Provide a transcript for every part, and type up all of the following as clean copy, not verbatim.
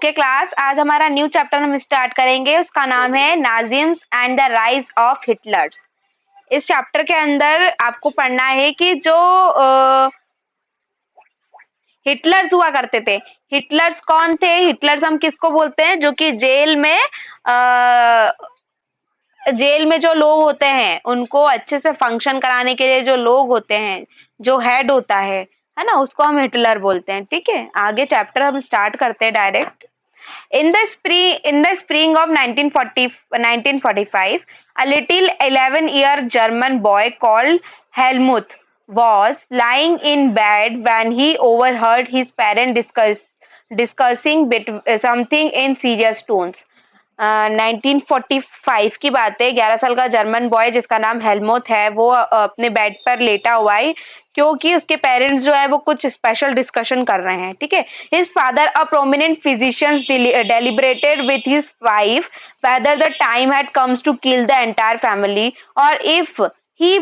Okay class, आज हमारा new chapter हम स्टार्ट करेंगे। उसका नाम है Nazism and the rise of Hitler's. इस चैप्टर के अंदर आपको पढ़ना है कि जो हिटलर्स हुआ करते थे। हिटलर्स कौन थे? हिटलर्स हम किसको बोलते हैं? जो कि जेल में जो लोग होते हैं उनको अच्छे से फंक्शन कराने के लिए जो लोग होते हैं, जो हेड होता है ना, उसको हम हिटलर बोलते हैं। ठीक है, आगे चैप्टर हम स्टार्ट करते हैं direct. In the spring of 1945, a little 11-year German boy called Helmut was lying in bed when he overheard his parents discussing something in serious tones. 1945 की बात है। 11 साल का जर्मन बॉय जिसका नाम हेलमुथ है, वो अपने बेड पर लेटा हुआ है क्योंकि उसके पेरेंट्स जो है वो कुछ स्पेशल डिस्कशन कर रहे हैं। ठीक है, his father a prominent physician deliberated with his wife whether the time had comes to kill the entire family or if he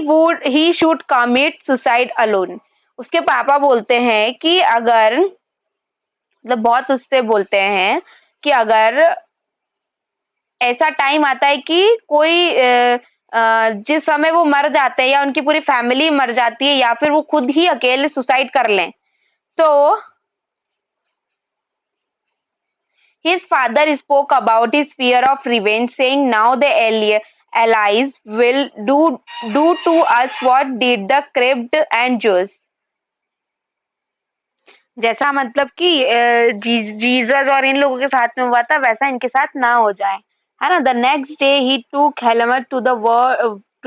should commit suicide alone. उसके पापा बोलते हैं कि अगर मतलब बहुत उससे बोलते हैं कि अगर ऐसा टाइम आता है कि कोई जिस समय वो मर जाते हैं या उनकी पूरी फैमिली मर जाती है या फिर वो खुद ही अकेले सुसाइड कर लें, तो his father spoke about his fear of revenge, saying, "Now the allies will do to us what did the Crypt and Jews." जैसा मतलब कि जीसस और इन लोगों के साथ में हुआ था वैसा इनके साथ ना हो जाए, है ना। द नेक्स्ट डे ही टूक Helmont to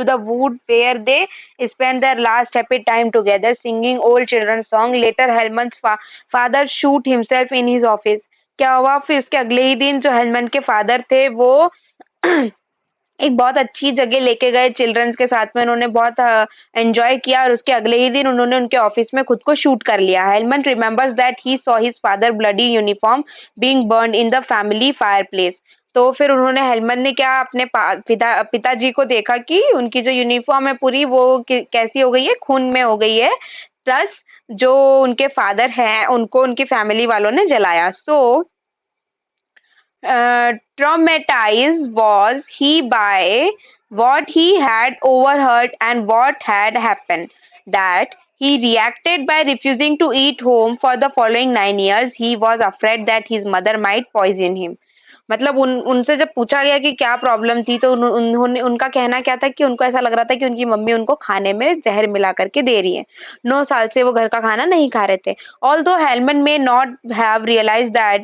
the wood where they spent their last happy time together singing old children's song. Later Helmut's father shoot himself in his office. क्या हुआ फिर उसके अगले ही दिन जो हेलमट के फादर थे वो एक बहुत अच्छी जगह लेके गए चिल्ड्रंस के साथ में, उन्होंने बहुत एंजॉय किया और उसके अगले ही दिन उन्होंने उनके ऑफिस में खुद को शूट कर लिया। Helmont remembers that he saw his father bloody uniform being burned in the family fireplace. तो फिर उन्होंने हेलमट ने क्या अपने पिताजी को देखा कि उनकी जो यूनिफॉर्म है पूरी वो कैसी हो गई है, खून में हो गई है। प्लस जो उनके फादर हैं उनको उनकी फैमिली वालों ने जलाया। सो traumatized was he by what he had overheard and what had happened, that he reacted by refusing to eat home for the following 9 years. He was afraid that his mother might poison him. मतलब उनसे जब पूछा गया कि क्या problem थी तो उन्होंने उनका कहना क्या था कि उनको ऐसा लग रहा था कि उनकी मम्मी उनको खाने में जहर मिला करके दे रही है। 9 साल से वो घर का खाना नहीं खा रहे थे। Although Hellman may not have realized that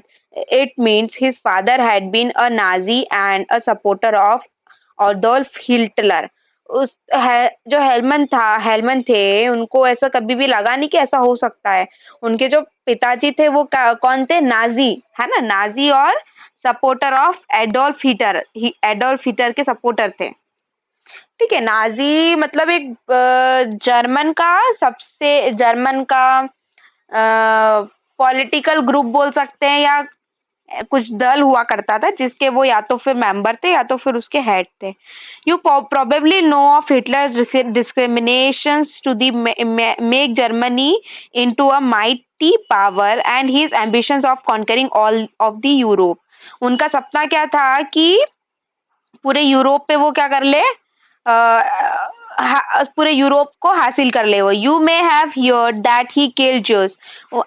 it means his father had been a Nazi and a supporter of Adolf Hitler. जो हेलमन थे उनको ऐसा कभी भी लगा नहीं कि ऐसा हो सकता है। उनके जो पिताजी थे वो कौन थे? नाजी, है ना, नाजी और सपोर्टर ऑफ एडोल्फ हिटलर के सपोर्टर थे। ठीक है, नाजी मतलब एक जर्मन का पॉलिटिकल ग्रुप बोल सकते हैं या कुछ दल हुआ करता था जिसके वो या तो फिर मेंबर थे या तो फिर उसके हेड थे। You probably know of Hitler's discriminations to the make Germany into a mighty power and his ambitions of conquering all of the Europe. उनका सपना क्या था कि पूरे यूरोप पे वो क्या कर ले, पूरे यूरोप को हासिल कर ले वो। You may have heard that he killed juice.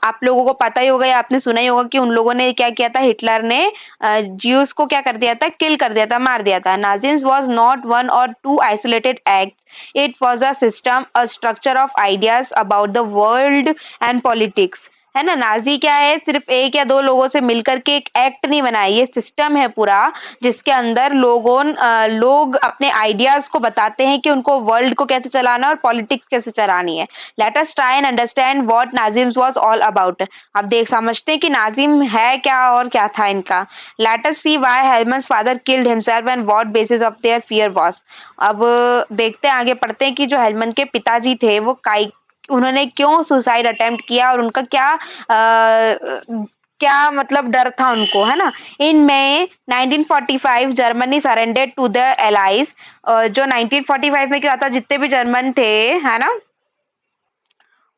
आप लोगों को पता ही होगा या आपने सुना ही होगा कि उन लोगों ने क्या किया था, हिटलर ने ज्यूस को क्या कर दिया था, किल कर दिया था, मार दिया था। Nazism was not one or two isolated act, it was a system, a structure of ideas about the world and politics, है ना। नाजी क्या है, सिर्फ एक या दो लोगों से मिलकर के एक एक्ट नहीं बनाया, ये सिस्टम है पूरा जिसके अंदर लोग अपने आइडियाज को बताते हैं कि उनको वर्ल्ड को कैसे चलाना और पॉलिटिक्स कैसे चलानी है। Let us try and understand what Nazism was all about. अब समझते हैं कि नाजिम है क्या और क्या था इनका। Let us see why Helmuth's father killed himself and what basis of their fear was. अब देखते हैं, आगे पढ़ते हैं कि जो हेलमन के पिताजी थे वो उन्होंने क्यों सुसाइड अटेम्प्ट किया और उनका क्या मतलब डर था उनको, है ना। In May 1945 Germany surrendered to the Allies. जो 1945 में क्या था, जितने भी जर्मन थे, है ना,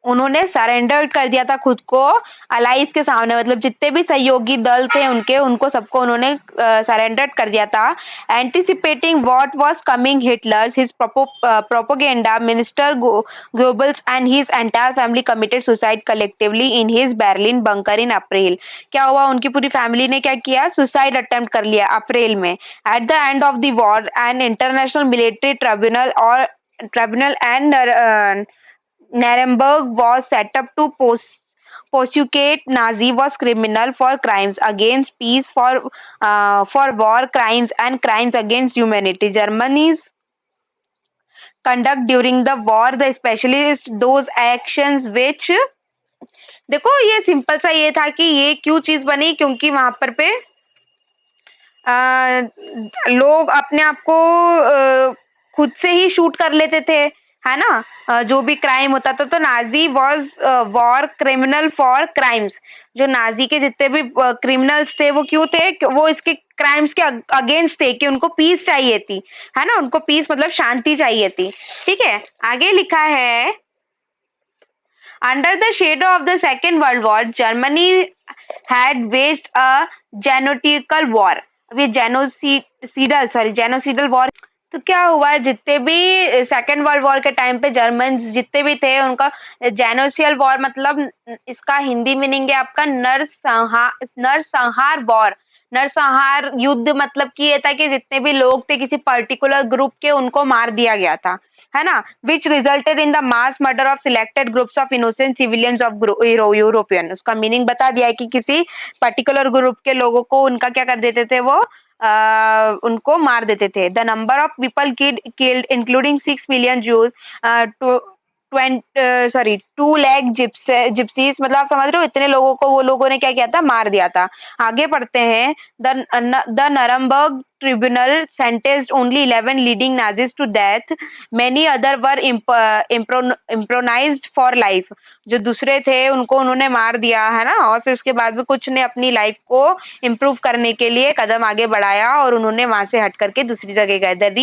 उन्होंने सरेंडर कर दिया था खुद को अलाइज के सामने, मतलब जितने भी सहयोगी दल थे उनके, उनको सबको उन्होंने सरेंडर कर दिया था। Anticipating what was coming, Hitler, his propaganda minister Goebbels and his entire family committed suicide collectively in his Berlin bunker in April. क्या हुआ, उनकी पूरी फैमिली ने क्या किया, सुसाइड अटेम्प्ट कर लिया अप्रैल में। At the end of the war an international military tribunal and Nuremberg was set up to prosecute Nazi was criminal for crimes against peace, for war crimes and crimes against humanity. Germany's conduct during the war, the specialist those actions which, देखो ये simple सा ये था कि ये क्यों चीज बनी, क्योंकि वहां पर पे लोग अपने आप को खुद से ही शूट कर लेते थे, है ना, जो भी क्राइम होता था। तो Nazi was war criminal for crimes, जो नाजी के जितने भी क्रिमिनल्स थे वो क्यों थे, वो इसके क्राइम्स के अगेंस्ट थे, कि उनको पीस चाहिए थी, है ना, उनको पीस मतलब शांति चाहिए थी। ठीक है, आगे लिखा है, under the shadow of the second world war Germany had waged a genocidal war. अभी जेनोसिडल वॉर। तो क्या हुआ, जितने भी सेकेंड वर्ल्ड वॉर के टाइम पे जर्मन जितने भी थे उनका जेनोसियल वॉर, मतलब इसका हिंदी मीनिंग है आपका नरसंहार वॉर। नरसंहार युद्ध मतलब कि ये था कि जितने भी लोग थे किसी पर्टिकुलर ग्रुप के, उनको मार दिया गया था, है ना, विच resulted in the mass murder of selected groups of innocent civilians of European. उसका मीनिंग बता दिया है कि किसी पर्टिकुलर ग्रुप के लोगों को उनका क्या कर देते थे, वो उनको मार देते थे। The number of people killed including 6 million juice, 2 lakh gypsies, मतलब आप समझ रहे हो, इतने लोगों को वो लोगों ने क्या किया था, मार दिया था। आगे पढ़ते हैं, the नरमबर्ग tribunal sentenced only 11 leading Nazis to death. Many other were imprisoned for life. जो दूसरे थे उनको उन्होंने मार दिया, है ना, और फिर उसके बाद में कुछ ने अपनी लाइफ को इम्प्रूव करने के लिए कदम आगे बढ़ाया और उन्होंने वहां से हट करके दूसरी जगह गए। The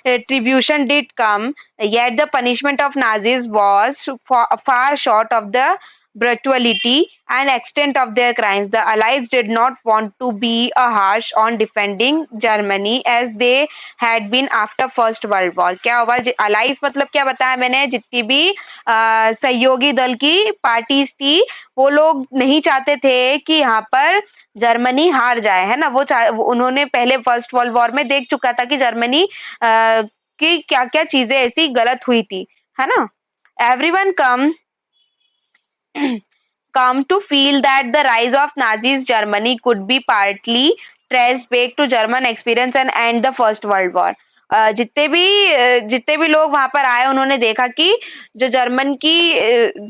retribution did come, yet the punishment of Nazis was far short of the brutality and extent of their crimes. The Allies did not want to be harsh on defending Germany as they had been after First World War. क्या हुआ, allies मतलब क्या बताया मैंने, जितनी भी सहयोगी दल की पार्टीज थी वो लोग नहीं चाहते थे कि यहाँ पर जर्मनी हार जाए, है ना, उन्होंने पहले फर्स्ट वर्ल्ड वॉर में देख चुका था कि जर्मनी की क्या क्या चीजें ऐसी गलत हुई थी, है ना। Everyone come to feel that the rise of Nazi Germany could be partly traced back to German experience and end the First World War. जितने भी लोग वहां पर आए उन्होंने देखा कि जो जर्मन की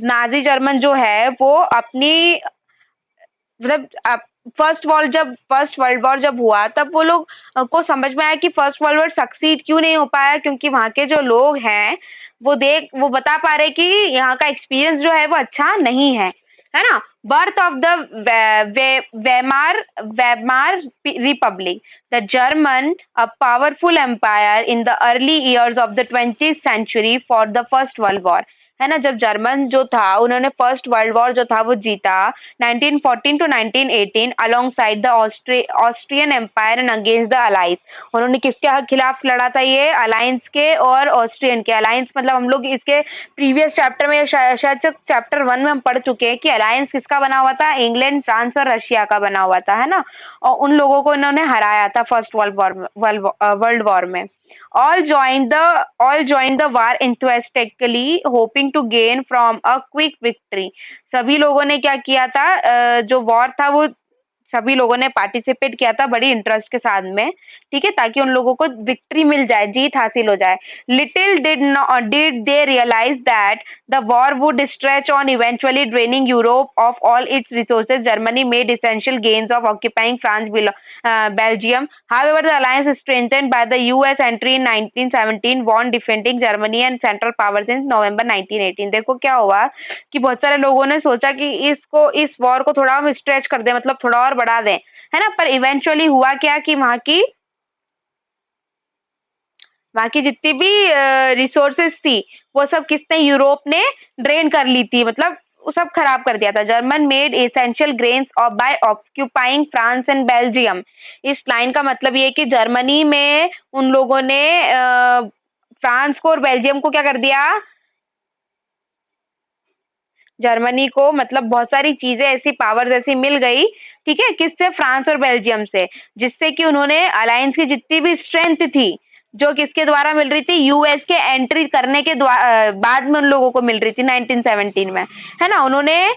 नाजी जर्मन जो है वो अपनी, मतलब फर्स्ट वर्ल्ड वॉर जब हुआ तब वो लोग को समझ में आया कि फर्स्ट वर्ल्ड वॉर सक्सीड क्यों नहीं हो पाया, क्योंकि वहां के जो लोग हैं वो बता पा रहे कि यहाँ का एक्सपीरियंस जो है वो अच्छा नहीं है ना। Birth of the Weimar Republic, the German a powerful empire in the early years of the 20th century for the First World War, है ना। जब जर्मन जो था उन्होंने फर्स्ट वर्ल्ड वॉर जो था वो जीता 1914 to 1918 alongside the Austrian empire and against the alliance. उन्होंने किसके खिलाफ लड़ा था, ये अलायंस के और ऑस्ट्रियन के। अलायंस मतलब हम लोग इसके प्रीवियस चैप्टर में शायद चैप्टर 1 में हम पढ़ चुके हैं कि अलायंस किसका बना हुआ था, इंग्लैंड, फ्रांस और रशिया का बना हुआ था, है ना, और उन लोगों को इन्होंने हराया था फर्स्ट वर्ल्ड वॉर में। all joined the war enthusiastically hoping to gain from a quick victory. सभी लोगों ने क्या किया था, जो वॉर था वो सभी लोगों ने पार्टिसिपेट किया था बड़ी इंटरेस्ट के साथ में, ठीक है, ताकि उन लोगों को विक्ट्री मिल जाए, जीत हासिल हो जाए। Little did they realise that the war would stretch on eventually draining Europe of all its resources. Germany made essential gains of occupying France, Belgium. However, the alliance strengthened by the US entry in 1917 won defending Germany and Central Power since November 1918. देखो क्या हुआ कि बहुत सारे लोगों ने सोचा कि इस वॉर को थोड़ा हम स्ट्रेच कर दें, मतलब थोड़ा और बढ़ा दें, है ना, पर इवेंचुअली हुआ क्या कि वहां की वहाँ की जितनी भी रिसोर्सेस थी वो सब किसने, यूरोप ने ड्रेन कर ली थी, मतलब वो सब खराब कर दिया था। German made essential grains of by occupying France and Belgium. इस लाइन का मतलब ये है कि जर्मनी में उन लोगों ने फ्रांस को और बेल्जियम को क्या कर दिया, जर्मनी को मतलब बहुत सारी चीजें ऐसी पावर्स ऐसी मिल गई, ठीक है, किससे, फ्रांस और बेल्जियम से, जिससे कि उन्होंने अलायंस की जितनी भी स्ट्रेंथ थी जो किसके द्वारा मिल रही थी, यूएस के एंट्री करने के बाद में उन लोगों को मिल रही थी 1917 में, है ना। उन्होंने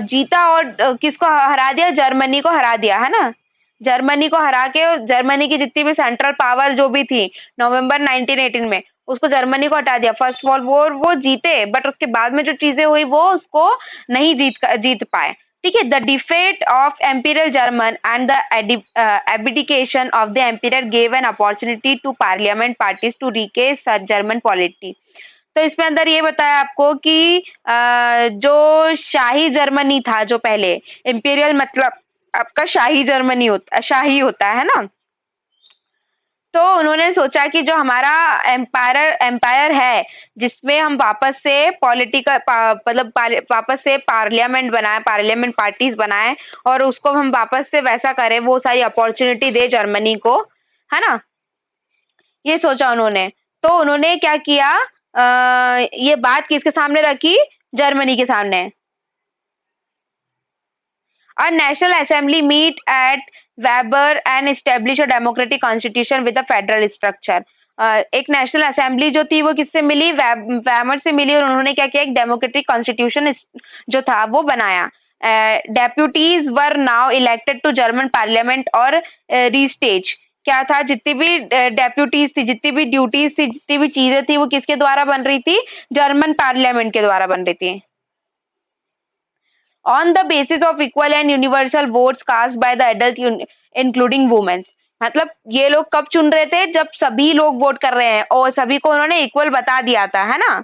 जीता और किसको हरा दिया, जर्मनी को हरा दिया, है ना। जर्मनी को हरा के जर्मनी की जितनी भी सेंट्रल पावर जो भी थी नवंबर 1918 में, उसको जर्मनी को हटा दिया। फर्स्ट वर्ल्ड वॉर वो जीते, बट उसके बाद में जो चीजें हुई वो उसको नहीं जीत पाए, ठीक है। The defeat of imperial German and the abdication of the emperor gave an opportunity to parliament parties to recast German polity. तो इसमें अंदर ये बताया आपको कि जो शाही जर्मनी था, जो पहले इम्पीरियल मतलब आपका शाही होता है ना। तो उन्होंने सोचा कि जो हमारा एम्पायर है, जिसमें हम वापस से पॉलिटिकल मतलब वापस से पार्लियामेंट बनाए, पार्लियामेंट पार्टीज बनाए, और उसको हम वापस से वैसा करें, वो सारी अपॉर्चुनिटी दे जर्मनी को, है ना। ये सोचा उन्होंने। तो उन्होंने क्या किया, ये बात किसके सामने रखी, जर्मनी के सामने। A national assembly meet at Weber and establish a democratic constitution with a federal structure. एक नेशनल असेंबली जो थी वो किससे मिली, वैमर से मिली, और उन्होंने क्या किया, एक डेमोक्रेटिक कॉन्स्टिट्यूशन जो था वो बनाया। Deputies were now elected to German parliament और रीस्टेज। क्या था, जितनी भी डेप्यूटीज थी, जितनी भी ड्यूटीज थी, जितनी भी चीजें थी, वो किसके द्वारा बन रही थी, जर्मन पार्लियामेंट के द्वारा बन रही थी। on the basis of equal and universal votes cast by the adult including women। मतलब ये लोग कब चुन रहे थे, जब सभी लोग वोट कर रहे हैं और सभी को उन्होंने इक्वल बता दिया था, है ना।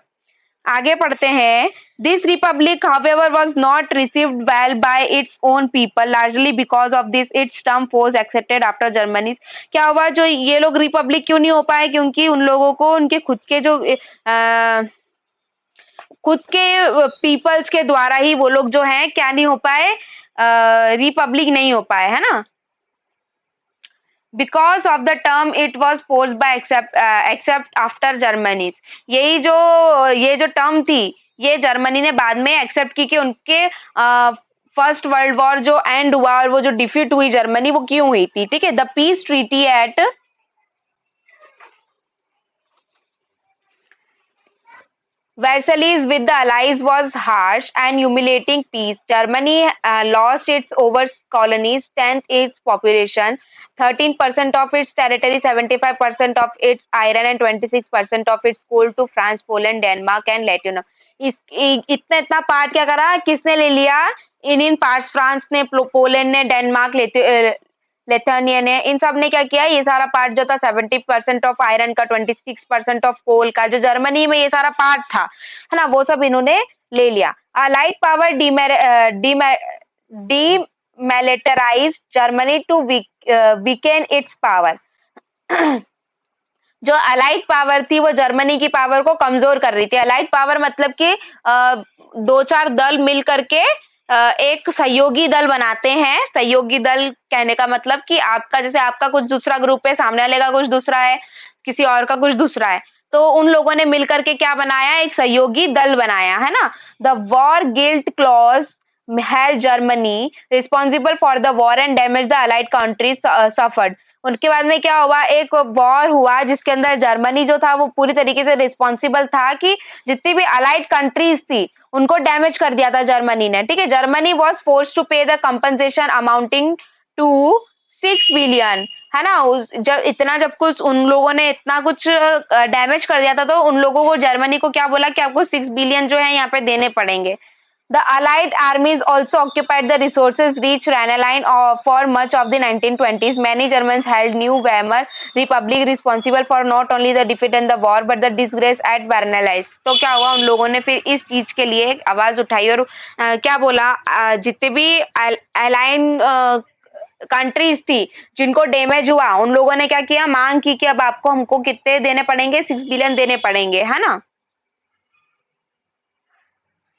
आगे पढ़ते हैं। This Republic however was not received well by its own people largely because of this its term was accepted after Germany। क्या हुआ, जो ये लोग रिपब्लिक क्यों नहीं हो पाए, क्योंकि उन लोगों को उनके खुद के जो खुद के पीपल्स के द्वारा ही वो लोग जो हैं क्या नहीं हो पाए, रिपब्लिक नहीं हो पाए, है ना। Because of the term it was posed by except after Germany. ये जो टर्म थी ये जर्मनी ने बाद में एक्सेप्ट की कि उनके फर्स्ट वर्ल्ड वॉर जो एंड हुआ और वो जो डिफीट हुई जर्मनी, वो क्यों हुई थी, ठीक है। The peace treaty at Versailles with the Allies was harsh and humiliating peace. Germany lost its over colonies, 10th its population, 13% of its territory, 75% of its iron and 26% of its coal to France, Poland, Denmark and Latin। इतना इतना part क्या करा, किसने ले लिया, in part France ने, Poland ने, Denmark, लेथनियन है, इन सब ने क्या किया, ये सारा पार्ट जो था 70% ऑफ आयरन का, 26% ऑफ कोल का, जो जर्मनी में ये सारा पार्ट था, है ना, वो सब इन्होंने ले लिया। Allied power demilitarise Germany to weaken its power. जो अलाइड पावर थी वो जर्मनी की पावर को कमजोर कर रही थी। अलाइड पावर मतलब कि दो चार दल मिल करके एक सहयोगी दल बनाते हैं। सहयोगी दल कहने का मतलब कि आपका, जैसे आपका कुछ दूसरा ग्रुप है, सामने वाले का कुछ दूसरा है, किसी और का कुछ दूसरा है, तो उन लोगों ने मिलकर के क्या बनाया, एक सहयोगी दल बनाया, है ना। The war guilt clause held Germany responsible for the war and damage the allied countries suffered. उनके बाद में क्या हुआ, एक वॉर हुआ जिसके अंदर जर्मनी जो था वो पूरी तरीके से रिस्पॉन्सिबल था कि जितनी भी अलाइड कंट्रीज थी उनको डैमेज कर दिया था जर्मनी ने, ठीक है। Germany was force to pay the compensation amounting to 6 billion, है ना। जब कुछ उन लोगों ने इतना कुछ डैमेज कर दिया था, तो उन लोगों को, जर्मनी को क्या बोला कि आपको 6 बिलियन जो है यहाँ पे देने पड़ेंगे। The Allied armies also occupied the resources rich Rhine-Line for much of the 1920s. Many Germans held New Weimar Republic responsible for not only the defeat in the war but the disgrace at Versailles। तो क्या हुआ, उन लोगों ने फिर इस चीज के लिए आवाज उठाई और क्या बोला, जितने भी अलाइन कंट्रीज थी जिनको डैमेज हुआ, उन लोगों ने क्या किया, मांग की कि अब आपको हमको कितने देने पड़ेंगे, 6 बिलियन देने पड़ेंगे, है ना?